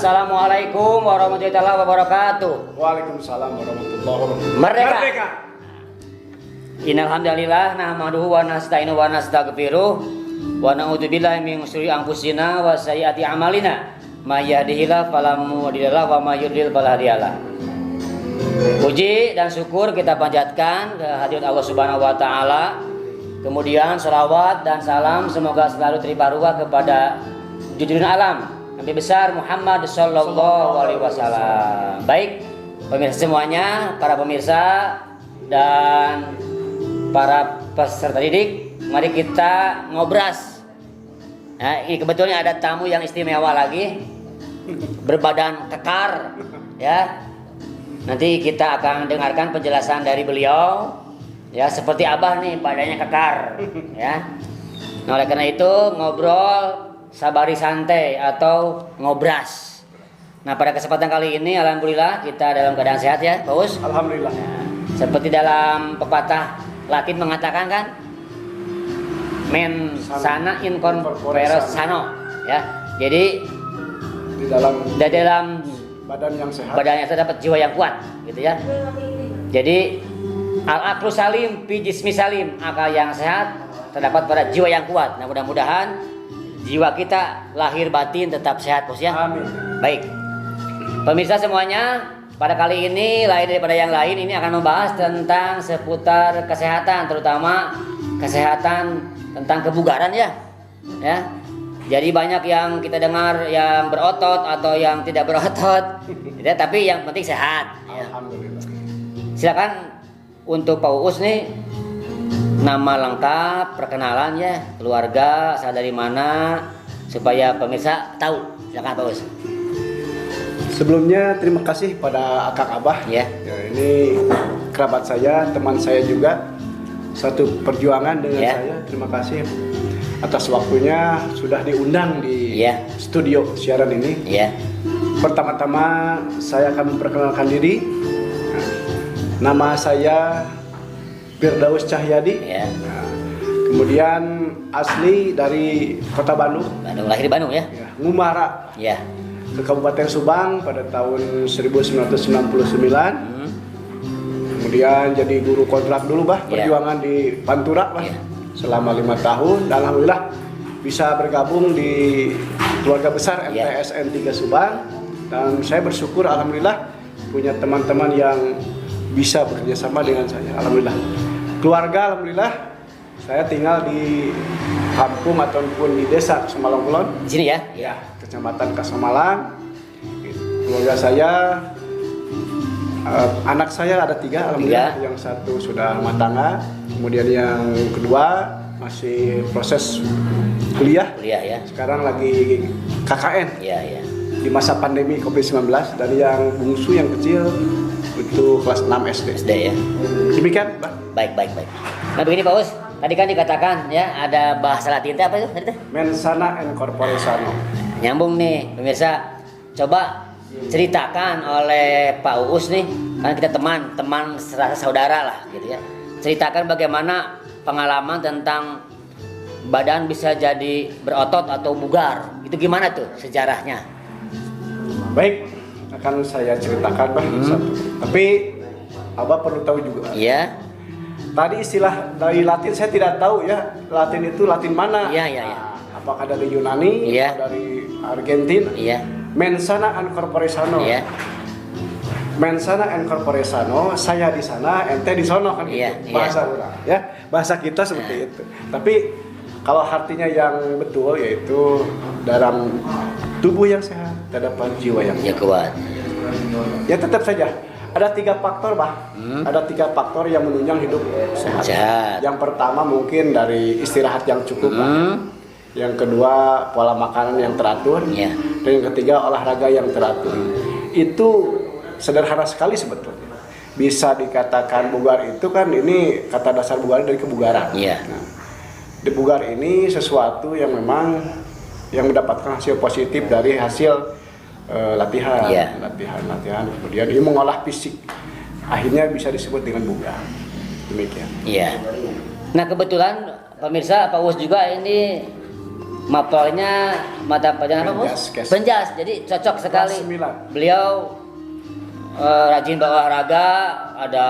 Assalamualaikum warahmatullahi wabarakatuh. Waalaikumsalam warahmatullahi wabarakatuh. Merdeka. Innal hamdalillah nahmaduhu wa nasta'inu wa nastaghfiruh wa na'udzubillahi min syururi anfusina wa sayyiati a'malina. May yahdihillahu fala mudhillalah wa may yudhlil fala hadiyalah. Puji dan syukur kita panjatkan ke hadirat Allah Subhanahu wa taala. Kemudian salawat dan salam semoga selalu terparuah kepada junjungan alam Nabi besar Muhammad sallallahu alaihi wasallam. Baik, pemirsa semuanya, para pemirsa dan para peserta didik, mari kita ngobras. Nah, ini kebetulan ada tamu yang istimewa lagi, berbadan kekar, ya. Nanti kita akan dengarkan penjelasan dari beliau, ya, seperti Abah nih, badannya kekar, ya. Nah, oleh karena itu ngobrol sabari santai atau ngobras. Nah, pada kesempatan kali ini alhamdulillah kita dalam keadaan sehat ya, Pak Us. Alhamdulillah. Nah, seperti dalam pepatah Latin mengatakan kan, men sana in corpore sano, ya. Jadi Di dalam badan yang sehat. badannya terdapat jiwa yang kuat, gitu ya. Jadi al aqlu salim fi jismi salim, akal yang sehat terdapat pada jiwa yang kuat. Nah, mudah-mudahan jiwa kita lahir batin tetap sehat, Bos ya. Amin. Baik. Pemirsa semuanya, pada kali ini lain daripada yang lain, ini akan membahas tentang seputar kesehatan, terutama kesehatan tentang kebugaran ya. Ya. Jadi banyak yang kita dengar yang berotot atau yang tidak berotot, ya, tapi yang penting sehat. Ya. Alhamdulillah. Silakan untuk Pak Uus nih, nama lengkap, perkenalan ya, keluarga, asal dari mana, supaya pemirsa tahu. Silakan Pak Uus. Sebelumnya terima kasih pada Akang Abah. Ya. Ya, ini kerabat saya, teman saya juga, satu perjuangan dengan Ya. saya. Terima kasih atas waktunya sudah diundang di Ya. studio siaran ini. Ya. Pertama-tama saya akan memperkenalkan diri. Nama saya Firdaus Cahyadi. Ya. Nah, kemudian asli dari Kota Bandung, Bandung, lahir di Bandung ya. ya, Ngumara, Ya. ke Kabupaten Subang pada tahun 1999. Kemudian jadi guru kontrak dulu bah, Ya. perjuangan di Pantura bah, Ya. selama 5 tahun. Dan alhamdulillah bisa bergabung di keluarga besar Ya. MTSN 3 Subang. Dan saya bersyukur alhamdulillah punya teman-teman yang bisa bekerja sama dengan saya. Alhamdulillah. Keluarga alhamdulillah saya tinggal di kampung ataupun di desa Kasamalang Kulon. Di sini ya. Ya, Kecamatan Kasamalang. Keluarga saya, anak saya ada 3, alhamdulillah. Tiga. Yang satu sudah rumah tangga, kemudian yang kedua masih proses kuliah. Kuliah ya. Sekarang lagi KKN Iya, iya. di masa pandemi COVID-19. Dan yang bungsu yang kecil itu kelas 6 SD. SD ya. Demikian, Pak. Baik, baik, baik. Nah, begini Pak Us, tadi kan dikatakan ya ada bahasa Latin apa itu tadi teh? Mensana and corpore sano. Nyambung nih pemirsa. Coba ceritakan oleh Pak Uus nih, kan kita teman serasa saudara lah gitu ya. Ceritakan bagaimana pengalaman tentang badan bisa jadi berotot atau bugar. Itu gimana tuh sejarahnya? Baik, akan saya ceritakan Pak satu. Tapi Abah perlu tahu juga. Iya. Tadi istilah dari Latin saya tidak tahu ya. Latin itu Latin mana? Iya, iya, iya. Apakah dari Yunani? Iya. Atau dari Argentina? Iya. Mensana and corpore sano. Iya. Mensana and corpore sano, saya di sana, ente di sono kan Iya, gitu. iya. Bahasa orang ya. Bahasa kita seperti itu. Tapi kalau artinya yang betul yaitu dalam tubuh yang sehat terdapat jiwa yang Ya kuat. ya tetap saja ada 3 faktor bah. Ada 3 faktor yang menunjang hidup sehat. Sehat. Yang pertama mungkin dari istirahat yang cukup bah. Yang kedua pola makanan yang teratur. Ya. Dan yang ketiga olahraga yang teratur. Itu sederhana sekali sebetulnya. Bisa dikatakan bugar itu kan ini kata dasar bugar dari kebugaran. Iya. Nah, di bugar ini sesuatu yang memang yang mendapatkan hasil positif dari hasil latihan, Iya. latihan, kemudian ini mengolah fisik, akhirnya bisa disebut dengan bugar. Demikian. Iya. Nah kebetulan pemirsa Pak Uus juga ini mapelnya mata pelajaran apa, Bos? Penjas, Penjas. Jadi cocok sekali. Kelas 9. Beliau rajin berolahraga, ada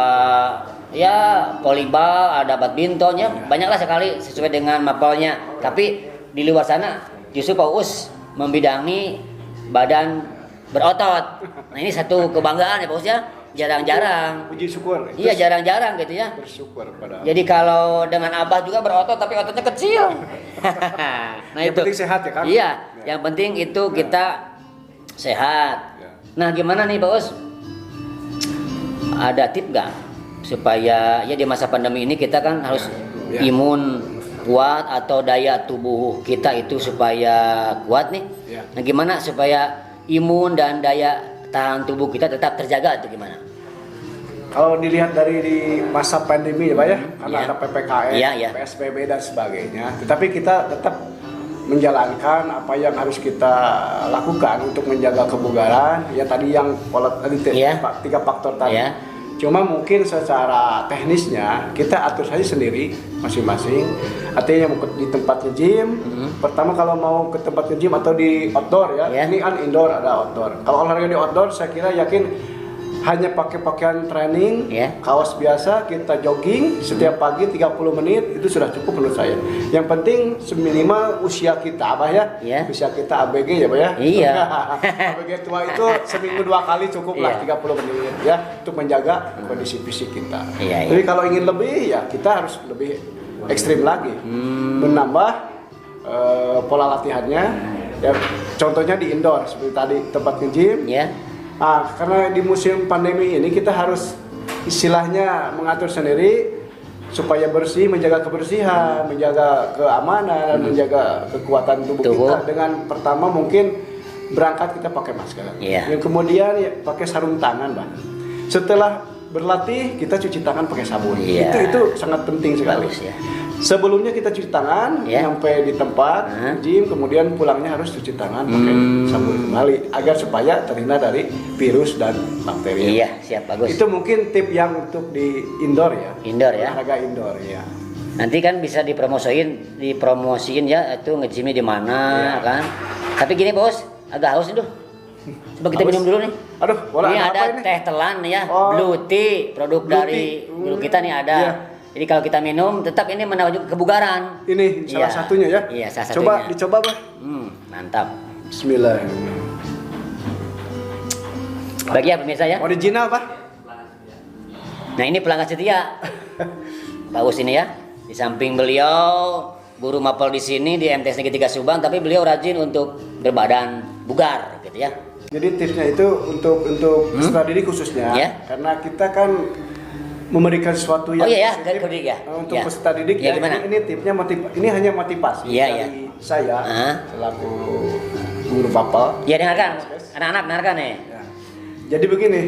ya volleyball, ada badminton ya, banyaklah sekali sesuai dengan mapelnya. Tapi di luar sana justru Pak Uus membidangi badan berotot. Nah ini satu kebanggaan ya Pak Uus ya, jarang-jarang. Puji syukur. Iya jarang-jarang gitu ya. Bersyukur pada. Jadi kalau dengan Abah juga berotot tapi ototnya kecil. Nah yang itu. penting sehat ya kan? Iya, yang penting itu kita sehat. Ya. Nah gimana nih Pak Uus? Ada tip nggak supaya ya di masa pandemi ini kita kan harus Ya. imun kuat atau daya tubuh kita itu supaya kuat nih. Ya. Nah gimana supaya imun dan daya tahan tubuh kita tetap terjaga itu gimana? Kalau dilihat dari di masa pandemi ya Pak ya, karena Iya. ada PPKM, Iya, iya. PSBB dan sebagainya. Tetapi kita tetap menjalankan apa yang harus kita lakukan untuk menjaga kebugaran. Ya tadi yang tadi Iya. tiga faktor tadi. Iya. Cuma mungkin secara teknisnya kita atur saja sendiri masing-masing. Artinya mau di tempat nge-gym, pertama kalau mau ke tempat nge-gym atau di outdoor ya. Iya. Ini kan indoor ada outdoor. Kalau olahraga di outdoor saya kira yakin hanya pakai pakaian training, Iya. kaos biasa, kita jogging setiap pagi 30 menit itu sudah cukup menurut saya. Yang penting seminimal usia kita Abah ya. Iya. Usia kita ABG ya Pak ya. Iya. ABG tua itu seminggu 2 kali cukup lah Iya. 30 menit ya untuk menjaga kondisi fisik kita. Iya, iya. Jadi kalau ingin lebih ya kita harus lebih ekstrim lagi. Menambah pola latihannya. Ya, contohnya di indoor seperti tadi tempat nge-gym. Ya. Karena di musim pandemi ini kita harus istilahnya mengatur sendiri supaya bersih, menjaga kebersihan, menjaga keamanan, menjaga kekuatan tubuh Tubuh. kita. Dengan pertama mungkin berangkat kita pakai masker. Iya. Yang kemudian ya, pakai sarung tangan, Bang. Setelah berlatih kita cuci tangan pakai sabun. Iya. Itu sangat penting sekali. Bagus ya. Sebelumnya kita cuci tangan, Iya. sampai di tempat gym, kemudian pulangnya harus cuci tangan pakai sabun kembali agar supaya terhindar dari virus dan bakteri. Iya, siap bagus. Itu mungkin tip yang untuk di indoor ya. Indoor ya. Olahraga indoor ya. Nanti kan bisa dipromosiin ya itu nge-gymnya di mana Iya. kan. Tapi gini Bos, agak haus itu. Coba kita Haus. minum dulu nih. Aduh, boleh Ini ada apa ini? teh telan nih ya, Oh. blue tea, produk Blue dari tea. guru kita nih ada. Iya. Jadi kalau kita minum tetap ini menambah kebugaran. Ini salah Iya. satunya ya. Iya, salah Coba satunya. dicoba, Bang. Mantap. Bismillahirrahmanirrahim. Bagi ya pemirsa ya. Original, Pak. Nah ini pelanggan setia. Bagus ini ya. Di samping beliau guru mapel di sini di MTS Negeri 3 Subang, tapi beliau rajin untuk berbadan bugar gitu ya. Jadi tipsnya itu untuk peserta didik khususnya, Ya. karena kita kan memberikan sesuatu yang Oh iya ya, positif ke didik ya. untuk Ya. peserta didik Ya, ya. gimana? Ini tipnya ini hanya motivasi Iya, dari iya. saya Ah. selaku guru papal. Ya dengarkan, anak-anak dengarkan nih. Ya. Jadi begini,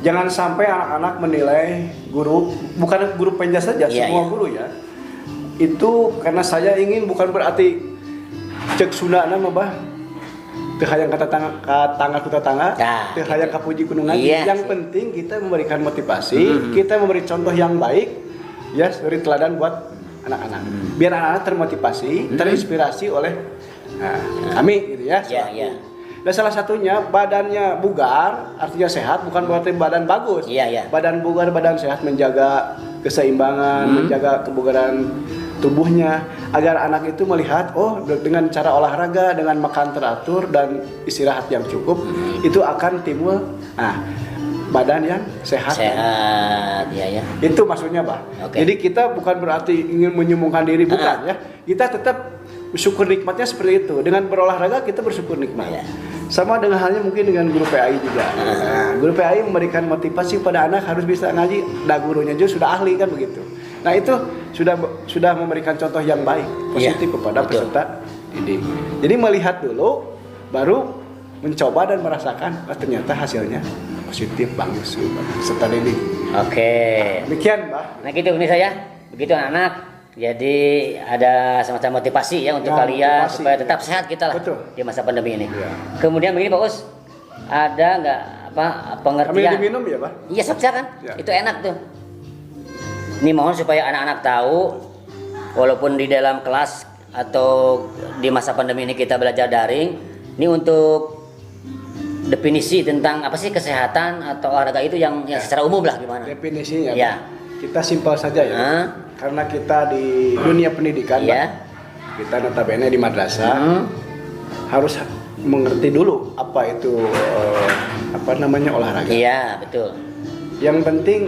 jangan sampai anak-anak menilai guru, bukan guru penjas saja, Iya, semua iya. guru ya. Itu karena saya ingin bukan berarti cek Sunda nama bah. Teu hayang kata tangga kuta tangga, Nah, teu hayang gitu. kapuji kunungan. Iya Yang sih. penting kita memberikan motivasi, kita memberi contoh yang baik, ya beri teladan buat anak-anak. Biar anak-anak termotivasi, terinspirasi oleh kami gitu ya. Iya, selaku. iya. Dan salah satunya badannya bugar, artinya sehat, bukan berarti badan bagus. Iya, iya. Badan bugar, badan sehat menjaga keseimbangan, menjaga kebugaran tubuhnya agar anak itu melihat dengan cara olahraga, dengan makan teratur dan istirahat yang cukup itu akan timbul badan yang sehat. Sehat ya ya. Itu maksudnya, Pak. Oke. Jadi kita bukan berarti ingin menyombongkan diri, bukan ya. Kita tetap bersyukur nikmatnya seperti itu. Dengan berolahraga kita bersyukur nikmat. Iya. Sama dengan halnya mungkin dengan guru PAI juga. Guru PAI memberikan motivasi pada anak harus bisa ngaji. Nah, gurunya juga sudah ahli kan begitu. Nah, itu sudah memberikan contoh yang baik, positif kepada betul. peserta didik. Jadi melihat dulu baru mencoba dan merasakan ternyata hasilnya positif, bagus peserta didik. Oke. Demikian, Mbak. Nah gitu ini saya. Begitu anak-anak. Jadi ada semacam motivasi ya untuk Ya, kalian motivasi, supaya tetap ya. sehat kita lah Betul. di masa pandemi ini. Ya. Kemudian begini Pak Us, ada nggak Kami pengertian? diminum ya, Pak? Iya silakan. Ya. Itu enak tuh. Ini mohon supaya anak-anak tahu, walaupun di dalam kelas atau di masa pandemi ini kita belajar daring, ini untuk definisi tentang apa sih kesehatan atau olahraga itu yang secara umum lah gimana? Definisinya, Ya. kita simpel saja ya. Karena kita di dunia pendidikan, Ya. kita notabene di madrasah harus mengerti dulu apa itu olahraga. Iya, betul. Yang penting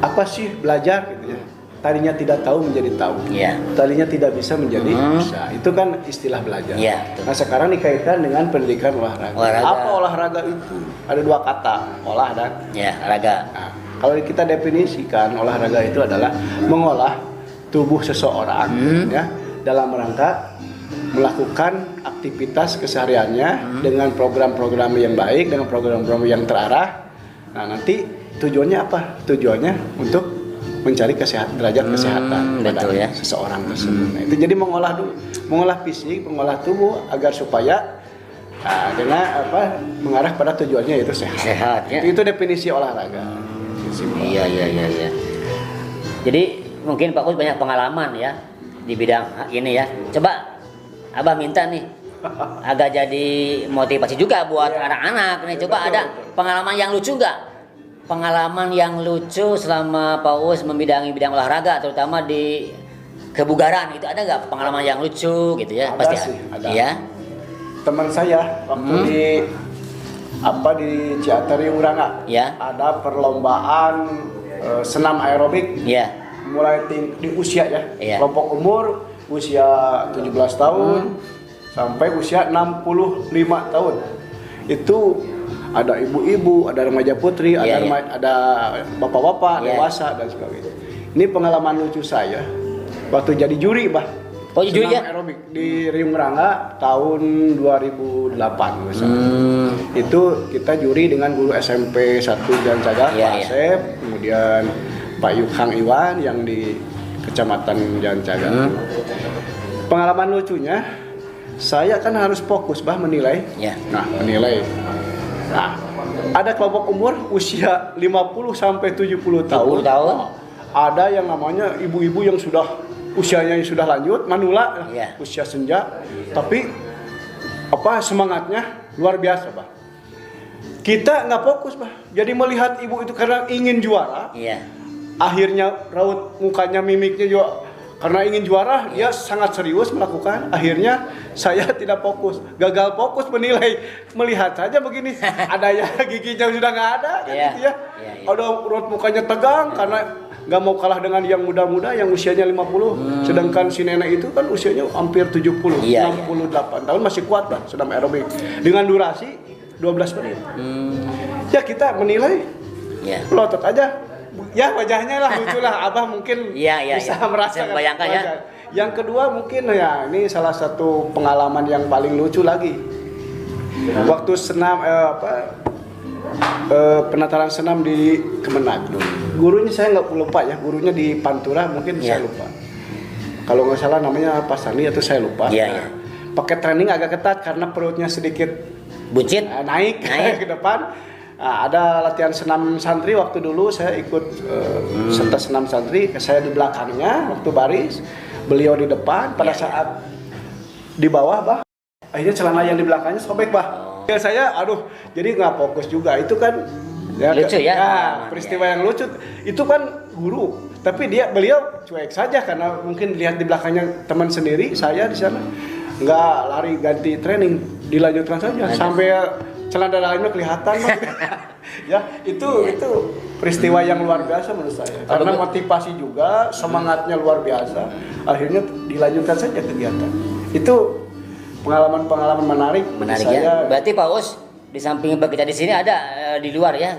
apa sih belajar gitu ya. Tadinya tidak tahu menjadi tahu. Iya. Tadinya tidak bisa menjadi bisa. Itu kan istilah belajar. Iya, betul. Nah, sekarang dikaitkan dengan pendidikan olahraga. Apa olahraga itu? Ada dua kata, olah dan olahraga. Nah, kalau kita definisikan olahraga itu adalah mengolah tubuh seseorang ya dalam rangka melakukan aktivitas kesehariannya dengan program-program yang baik, dengan program-program yang terarah. Nah, nanti tujuannya apa? Tujuannya untuk mencari derajat kesehatan pada seseorang tersebut. Nah, itu jadi mengolah fisik, mengolah tubuh agar supaya dengan mengarah pada tujuannya yaitu sehat. Sehat ya. Itu definisi olahraga. Iya. Jadi mungkin Pak Kus banyak pengalaman ya di bidang ini ya. Coba Abah minta nih agak jadi motivasi juga buat anak-anak nih. Coba ada pengalaman yang lucu nggak? Pengalaman yang lucu selama Pak Us membidangi bidang olahraga, terutama di kebugaran itu ada nggak pengalaman yang lucu gitu ya? Ada Pasti sih, ada. Ya. Teman saya waktu di Ciateri Uranga, ada perlombaan senam aerobik. Mulai di usia kelompok umur usia 17 tahun sampai usia 65 tahun. Itu ada ibu-ibu, ada remaja putri, ada bapak-bapak, dewasa dan sebagainya. Ini pengalaman lucu saya waktu jadi juri, juri ya? Aerobik di Riung Rangga tahun 2008 misalnya. Itu kita juri dengan guru SMP 1 Jalan Caga, Pak Asep, kemudian Pak Yukhang Iwan yang di Kecamatan Jalan Caga. Pengalaman lucunya, saya kan harus fokus menilai. Menilai. Nah, ada kelompok umur usia 50 sampai 70 tahun. Ada yang namanya ibu-ibu yang sudah usianya sudah lanjut, manula, usia senja, tapi semangatnya luar biasa, Kita nggak fokus, Jadi melihat ibu itu karena ingin juara. Akhirnya raut mukanya, mimiknya juga karena ingin juara, dia sangat serius melakukan. Akhirnya saya tidak fokus, gagal fokus menilai, melihat saja begini. Ada yang giginya sudah nggak ada, gitu ya. Ada raut mukanya tegang karena nggak mau kalah dengan yang muda-muda yang usianya 50. Sedangkan si nenek itu kan usianya hampir 70, 68 tahun masih kuat, senam aerobik dengan durasi 12 menit. Ya kita menilai, melotot aja. Ya wajahnya lah lucu lah, Abah mungkin bisa merasakan. Bayangkan ya. Yang kedua mungkin ini salah satu pengalaman yang paling lucu lagi. Waktu senam penataran senam di Kemenag dulu. Gurunya saya nggak lupa ya, gurunya di Pantura mungkin saya lupa. Kalau nggak salah namanya Pak Sani atau saya lupa. Pakai training agak ketat karena perutnya sedikit buncit naik ke depan. Nah, ada latihan senam santri waktu dulu saya ikut serta senam santri, saya di belakangnya waktu baris, beliau di depan. Pada saat di bawah, akhirnya celana yang di belakangnya sobek, Ya saya, jadi nggak fokus juga. Itu kan lucu peristiwa yang lucu. Itu kan guru, tapi beliau cuek saja karena mungkin lihat di belakangnya teman sendiri, saya di sana nggak lari ganti training, dilanjutkan saja sampai celana dalamnya kelihatan. Ya, itu peristiwa yang luar biasa menurut saya. Karena motivasi juga, semangatnya luar biasa. Akhirnya dilanjutkan saja kegiatan. Itu pengalaman-pengalaman menarik saya. Berarti Pak Us di samping bekerja di sini ada di luar ya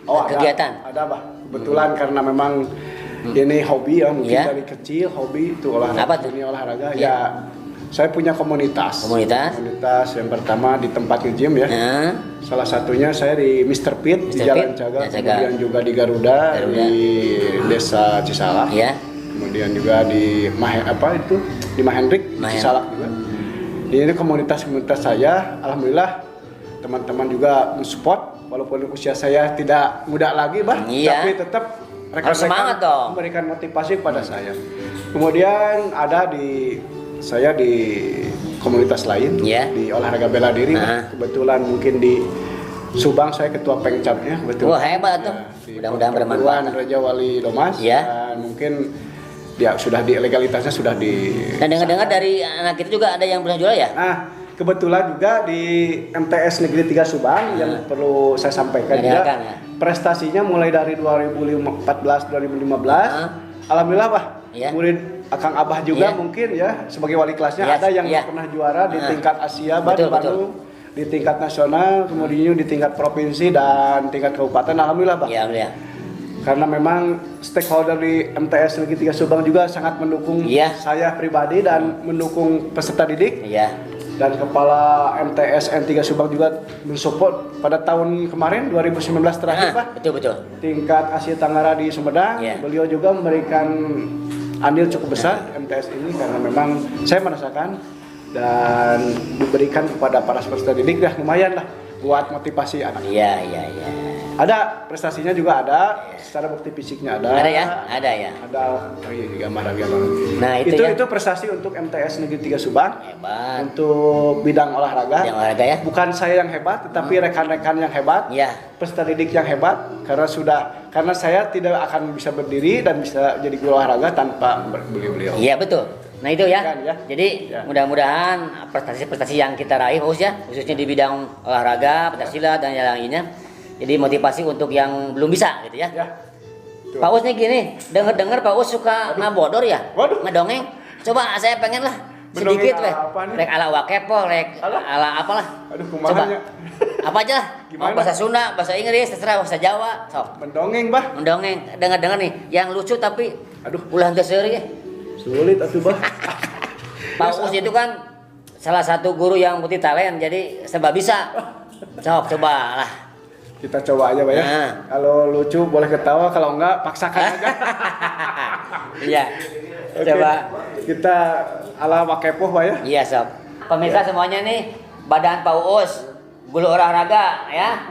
kegiatan? Ada, Kebetulan karena memang ini hobi ya, mungkin dari kecil hobi itu olahraga. Apa tuh? Ini olahraga saya punya komunitas yang pertama di tempat nge-gym ya. Salah satunya saya di Mr. Pit di Jalan Caga, kemudian juga di Garuda. Di Desa Cisalak. Kemudian juga di Mahendrik Cisalak juga. Ini komunitas saya, alhamdulillah teman-teman juga mensupport walaupun usia saya tidak muda lagi, tapi tetap semangat dong, memberikan motivasi kepada saya. Kemudian ada di saya di komunitas lain, Iya. di olahraga bela diri. Kebetulan mungkin di Subang saya ketua pengcapnya. Wah, hebat tuh. Mudah-mudahan bermanfaat. Raja Wali Domas. Iya. Dan mungkin ya sudah di legalitasnya sudah di. Dan dengar-dengar dari anak kita juga ada yang belum jual ya? Nah, kebetulan juga di MTS Negeri 3 Subang yang perlu saya sampaikan juga Dengarkan, ya. prestasinya mulai dari 2014 2015 alhamdulillah Pak. Iya. Murid Akang Abah juga Iya. mungkin ya sebagai wali kelasnya Iya, ada yang iya. pernah juara di tingkat Asia Bah, Betul, di Bandung, di tingkat nasional, kemudian di tingkat provinsi dan tingkat kabupaten alhamdulillah Pak. Iya, alhamdulillah. Karena memang stakeholder di MTS Negeri 3 Subang juga sangat mendukung Iya. saya pribadi dan mendukung peserta didik. Iya. Dan kepala MTS N3 Subang juga mensupport pada tahun kemarin 2019 terakhir Pak, Betul. tingkat Asia Tenggara di Sumedang. Iya. Beliau juga memberikan andil cukup besar MTS ini karena memang saya merasakan dan diberikan kepada para peserta didik dah lumayan lah buat motivasi anak. Iya. Ada prestasinya juga ada, secara bukti fisiknya ada. Ada ya? Ada ya. Ada gambar. Nah, itu ya. Itu prestasi untuk MTS Negeri 3 Subang. Hebat. Untuk bidang olahraga. Yang olahraga ya? Bukan saya yang hebat, tetapi rekan-rekan yang hebat. Iya. Peserta didik yang hebat karena saya tidak akan bisa berdiri dan bisa jadi guru olahraga tanpa beliau. Iya, betul. Nah, itu ya. Kan, ya? Jadi, Ya. mudah-mudahan prestasi-prestasi yang kita raih khususnya di bidang olahraga, pencaksilat dan yang lainnya. Jadi motivasi untuk yang belum bisa gitu ya. Ya. Tuh. Pak Us nih gini, denger Pak Us suka ngabodor ya? Waduh. Ngedongeng. Coba saya pengen lah Ngedongeng sedikit weh. apa nih? Rek ala wakepo, rek Alah. ala apalah. Aduh, Coba. kumahanya. Apa aja lah. Mau Gimana? bahasa Sunda, bahasa Inggris, terserah bahasa Jawa. Sok. Mendongeng, Bah. Mendongeng, dengar nih yang lucu tapi Aduh, ulah teu seuri. sulit atuh, Bah. Pak Us itu kan salah satu guru yang multi talent, jadi serba bisa. Sok, coba lah. Kita coba aja, Pak ya. Nah. Kalau lucu boleh ketawa, kalau enggak paksakan aja. Iya. Oke. Coba. Kita ala wakepoh, Pak ya. Iya sob. Pemirsa semuanya nih, badan Pak Uus, guru olahraga ya,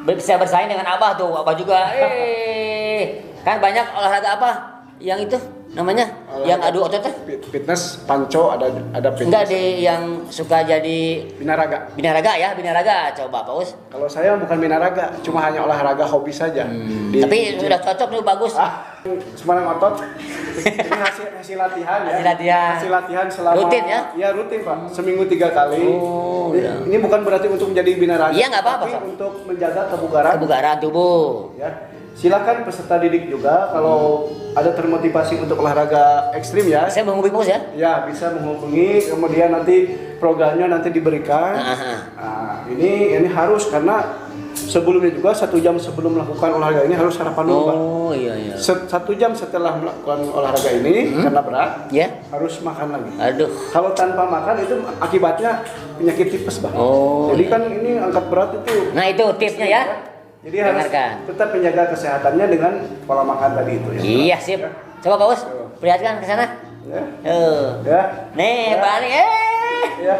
bisa bersaing dengan Abah tuh, Abah juga. Kan banyak olahraga apa? Yang itu namanya, yang adu otot teh? Fitness, panco, ada fitness. Enggak di yang suka jadi Binaraga. binaraga. Coba Pak Uus. Kalau saya bukan binaraga, cuma hanya olahraga hobi saja. Tapi sudah cocok nih, bagus. Semarang otot. Ini hasil latihan ya. Hasil latihan. Selama Rutin ya? Iya rutin Pak. Seminggu 3 kali. Oh, iya. Ini bukan berarti untuk menjadi binaraga. Iya, nggak apa-apa, tapi Pak. untuk menjaga kebugaran. Kebugaran tubuh. Ya. Silakan peserta didik juga kalau ada termotivasi untuk olahraga ekstrim ya. Saya menghubungi Pak Uus ya. Ya bisa menghubungi, kemudian nanti programnya nanti diberikan. Nah, ini harus karena sebelumnya juga 1 jam sebelum melakukan olahraga ini harus sarapan dulu Pak. Oh iya. 1 jam setelah melakukan olahraga ini karena berat Ya. harus makan lagi. Aduh. Kalau tanpa makan itu akibatnya penyakit tipes Pak. Oh, Jadi kan ini angkat berat itu. Nah itu tipsnya ya. Jadi harus Dengarkan. tetap menjaga kesehatannya dengan pola makan tadi itu ya. Iya sip. Coba Pak Us, perlihatkan ke sana. Ya. Ya. Nih, Ya. Pak Ali. Ya.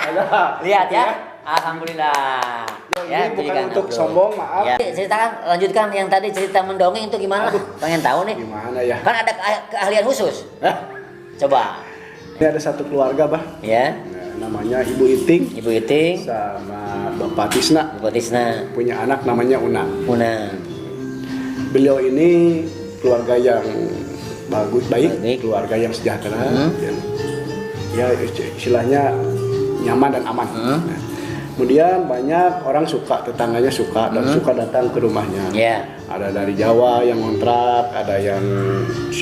Ada. Lihat ya. Alhamdulillah. Ya, ini bukan berikan untuk upload. sombong, maaf. Ya, ceritakan, lanjutkan yang tadi cerita mendongeng itu gimana? Pengen tahu nih. Gimana ya? Kan ada keahlian khusus. Coba. Ini ada satu keluarga, Bah. Ya. Nah, namanya Ibu Iting Ibu Iting, sama Bapak Tisna. Ibu Tisna, Punya anak namanya Una. Una. Beliau ini keluarga yang baik, Baik. keluarga yang sejahtera. Dan, ya istilahnya nyaman dan aman. Nah, kemudian banyak orang suka, tetangganya suka dan suka datang ke rumahnya. Ya. Ada dari Jawa yang ngontrak, ada yang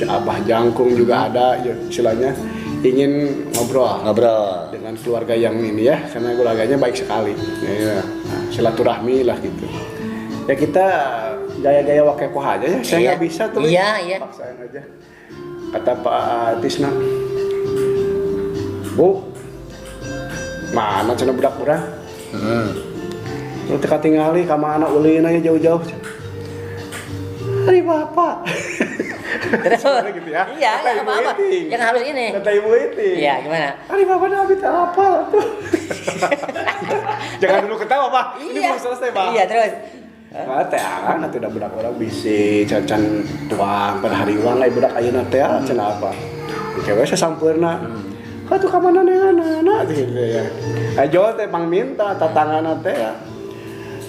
Abah Jangkung juga ada, ya, istilahnya ingin ngobrol dengan keluarga yang ini ya, karena keluarganya baik sekali. Ya, nah, silaturahmi lah gitu. Ya kita gaya-gaya wakepoh aja ya, saya nggak bisa tuh. Iya. Paksain aja. Kata Pak Tisna, Bu, mana cina budak murah? Lu teka tinggali kama anak ulin aja jauh-jauh. Hari bapak. Terus. Gitu ya. Iya, Kata nggak Ibu apa-apa. Iting. Yang harus ini. Kata Ibu Iting. Iya, gimana? Hari bapak nabi tak apa tuh. Jangan dulu ketawa Pak. Ini belum selesai Pak. Iya, terus. Teh anak nanti udah budak orang bisi cacan tuang pada hari uang lain budak ayeuna teh cenah apa. Cewek saya sampurna. Atuh ka mana anak gitu ya. Ajo teh Mang Minta tatangana teh ya.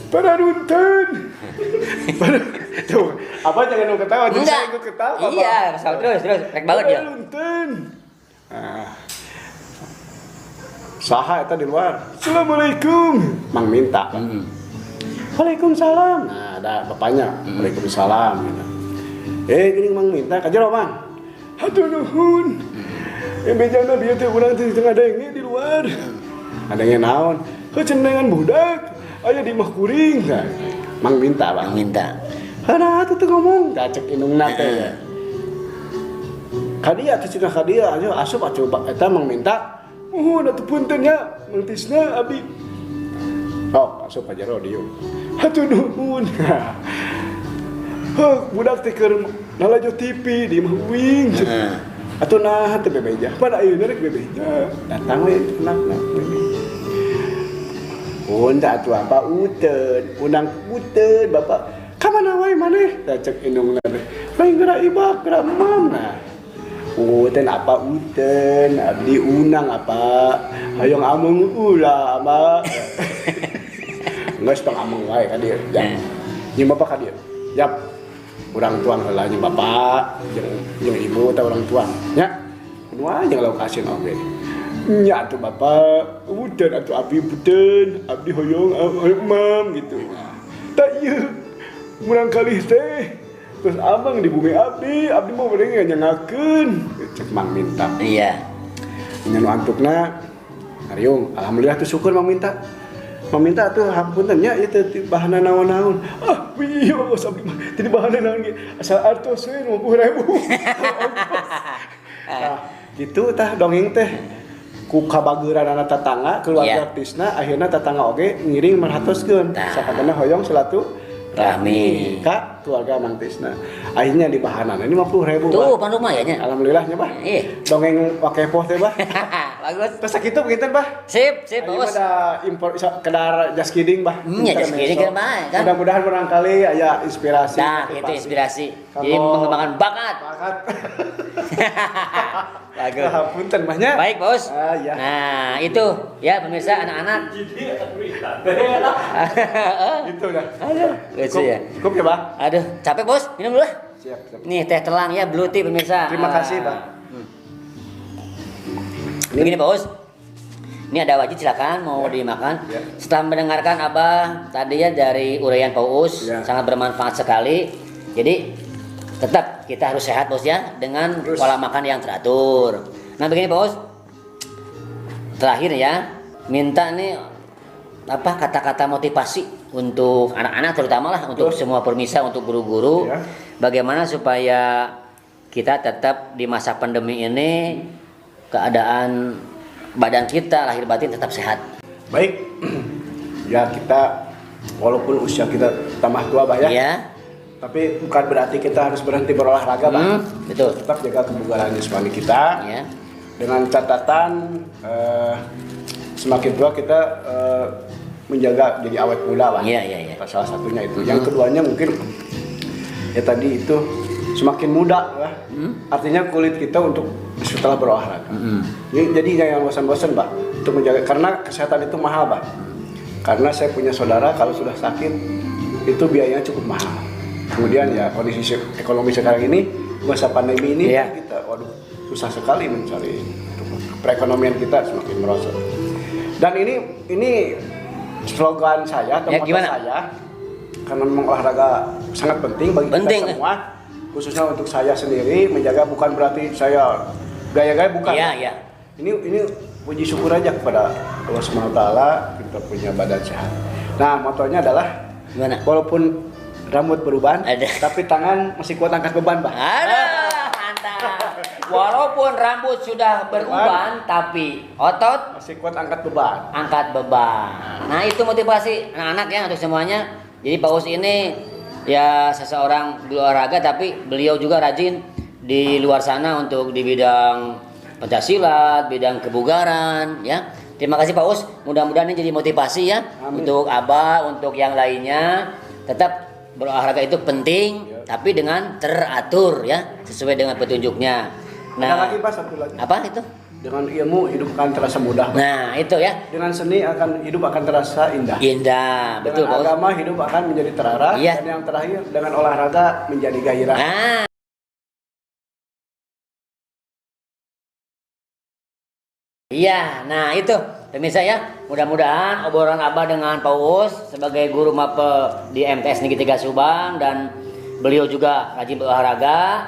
Pada runtun. Tuh, apa jangan lu ketawa, jadi saya ikut ketawa. Iya, terus, rek banget ya. Runtun. Nah. Saha eta di luar. Assalamualaikum. Mang Minta. Waalaikumsalam. Nah, ada bapaknya. Waalaikumsalam gitu. Gini Mang Minta ka jero, Mang. Hatur nuhun. Bejana bieu teh urang teh tengah denge di luar. Adenge naon? Kecendengan budak. Aya di mah kuring. Nah, Mang Minta, Bang. Mang Minta. Hana atuh teu ngomong. Da cek indungna teh ya. Kadia teh cenah kadia aja asup atuh eta Mang Minta. Mohon atuh punten nya, Mang Tisna abdi. Oh, asup aja radio. Hatur nuhun. Budak teh keur nalajo TV di mah uing. Atuh nahan teh bebeja. Pada ayeuna rek bebeja. Datang we tenang. Unda atuh apa uteun, undang uteun Bapak. Ka mana wae maneh? Da cek indungna teh. Lain geura ibak, geura mam nah. Uteun apa uteun, abdi unang apa. Hayong amung ulah ama. Geus tong amung wae ka dieu. Jap. Nyi Bapak ka dieu. Jap. Urang tuang heula nyi Bapak, jeung ibu teh urang tuang. Nya. Kedua jeung lokasi oge. Nya atuh Bapak, udan atuh abdi puteun, abdi hoyong mam gitu. Tak ieu murang kalih teh. Terus abang di bumi abdi mau beureung nyangakeun. Cek Mang Minta. Iya. Nya nu antukna Ariung, alhamdulillah tuh syukur Mang Minta. Mang Minta tuh hampunten nya ieu teh bahanna naon-naon. Ah, wiyo abdi mah teu bahanna naon ge. Asal artos we 50.000. Nah, gitu tah dongeng teh. Ku kabageuran anak tetangga keluarga Tisna akhirnya tetangga oge ngiring merhatoskeun sakatana hoyong selatu rahmi ka keluarga Mang Tisna akhirnya di bahanan ini 50.000 tuh pan lumayan nya alhamdulillahnya Bah dongeng wakepoh teh Bah bagus terus sakitu begitu Bah sip bos ada impor kedar just kidding Bah just kidding kan mudah-mudahan barangkali aya inspirasi nah itu inspirasi jadi mengembangkan bakat bagus punten Bahnya baik bos ya. Nah itu ya pemirsa anak-anak gitu dah cukup ya Bah aduh capek bos minum dulu lah siap. Nih teh telang ya blue tea pemirsa Terima kasih Pak Begini bos ini ada wajib silakan mau dimakan setelah mendengarkan Abah tadi ya dari uraian Pak Uus sangat bermanfaat sekali jadi tetap kita harus sehat bos ya dengan pola makan yang teratur. Nah begini bos, terakhir ya minta nih apa kata-kata motivasi untuk anak-anak terutama lah untuk semua permisa untuk guru-guru, bagaimana supaya kita tetap di masa pandemi ini keadaan badan kita lahir batin tetap sehat. Baik, ya kita walaupun usia kita tambah tua Bah ya. Iya. Tapi bukan berarti kita harus berhenti berolahraga, Bang. Betul. Tetap jaga kebugaran jasmani kita. Ya. Dengan catatan semakin tua kita menjaga jadi awet muda, Bang. Iya. Salah satunya itu. Yang keduanya mungkin ya tadi itu semakin muda, ya. Artinya kulit kita untuk setelah berolahraga. Jadi jangan bosan-bosan, Bang. Untuk menjaga karena kesehatan itu mahal, Bang. Karena saya punya saudara kalau sudah sakit itu biayanya cukup mahal. Kemudian ya kondisi ekonomi sekarang ini masa pandemi ini kita susah sekali mencari perekonomian kita semakin merosot. Dan ini slogan saya atau motto saya karena memang olahraga sangat penting bagi kita semua khususnya untuk saya sendiri menjaga bukan berarti saya gaya-gaya bukan. Iya. Ini puji syukur aja kepada Allah SWT kita punya badan sehat. Nah motonya adalah gimana? Walaupun rambut berubah, tapi tangan masih kuat angkat beban, Bah. Mantap. Walaupun rambut sudah berubah, tapi otot masih kuat angkat beban. Nah, itu motivasi anak-anak ya untuk semuanya. Jadi Pak Uus ini ya seseorang berolahraga, tapi beliau juga rajin di luar sana untuk di bidang pencaksilat, bidang kebugaran, ya. Terima kasih Pak Uus. Mudah-mudahan ini jadi motivasi ya. Amin. Untuk Abah, untuk yang lainnya. Tetap berolahraga itu penting, tapi dengan teratur ya, sesuai dengan petunjuknya. Nah, ada lagi Pak, satu lagi. Apa itu? Dengan ilmu hidup akan terasa mudah. Nah, itu ya. Dengan seni hidup akan terasa indah. Indah, betul, Dengan Pak Us. agama hidup akan menjadi terarah. Iya. Dan yang terakhir dengan olahraga menjadi gairah. Nah, iya, nah itu pemirsa ya, mudah-mudahan obrolan Abah dengan Pak Uus sebagai guru MAPE di MTS Negeri 3 Subang dan beliau juga rajin berolahraga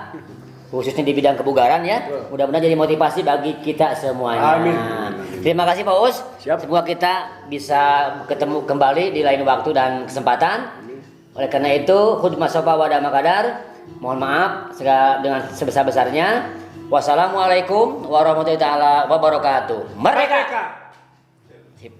khususnya di bidang kebugaran ya. Betul. Mudah-mudahan jadi motivasi bagi kita semuanya. Amin. Terima kasih Pak Uus. Siap. Semoga kita bisa ketemu kembali di lain waktu dan kesempatan. Oleh karena itu, khutbah sofa wadah makadar. Mohon maaf dengan sebesar-besarnya. Wassalamualaikum warahmatullahi wabarakatuh. Merdeka! Merdeka! Sip.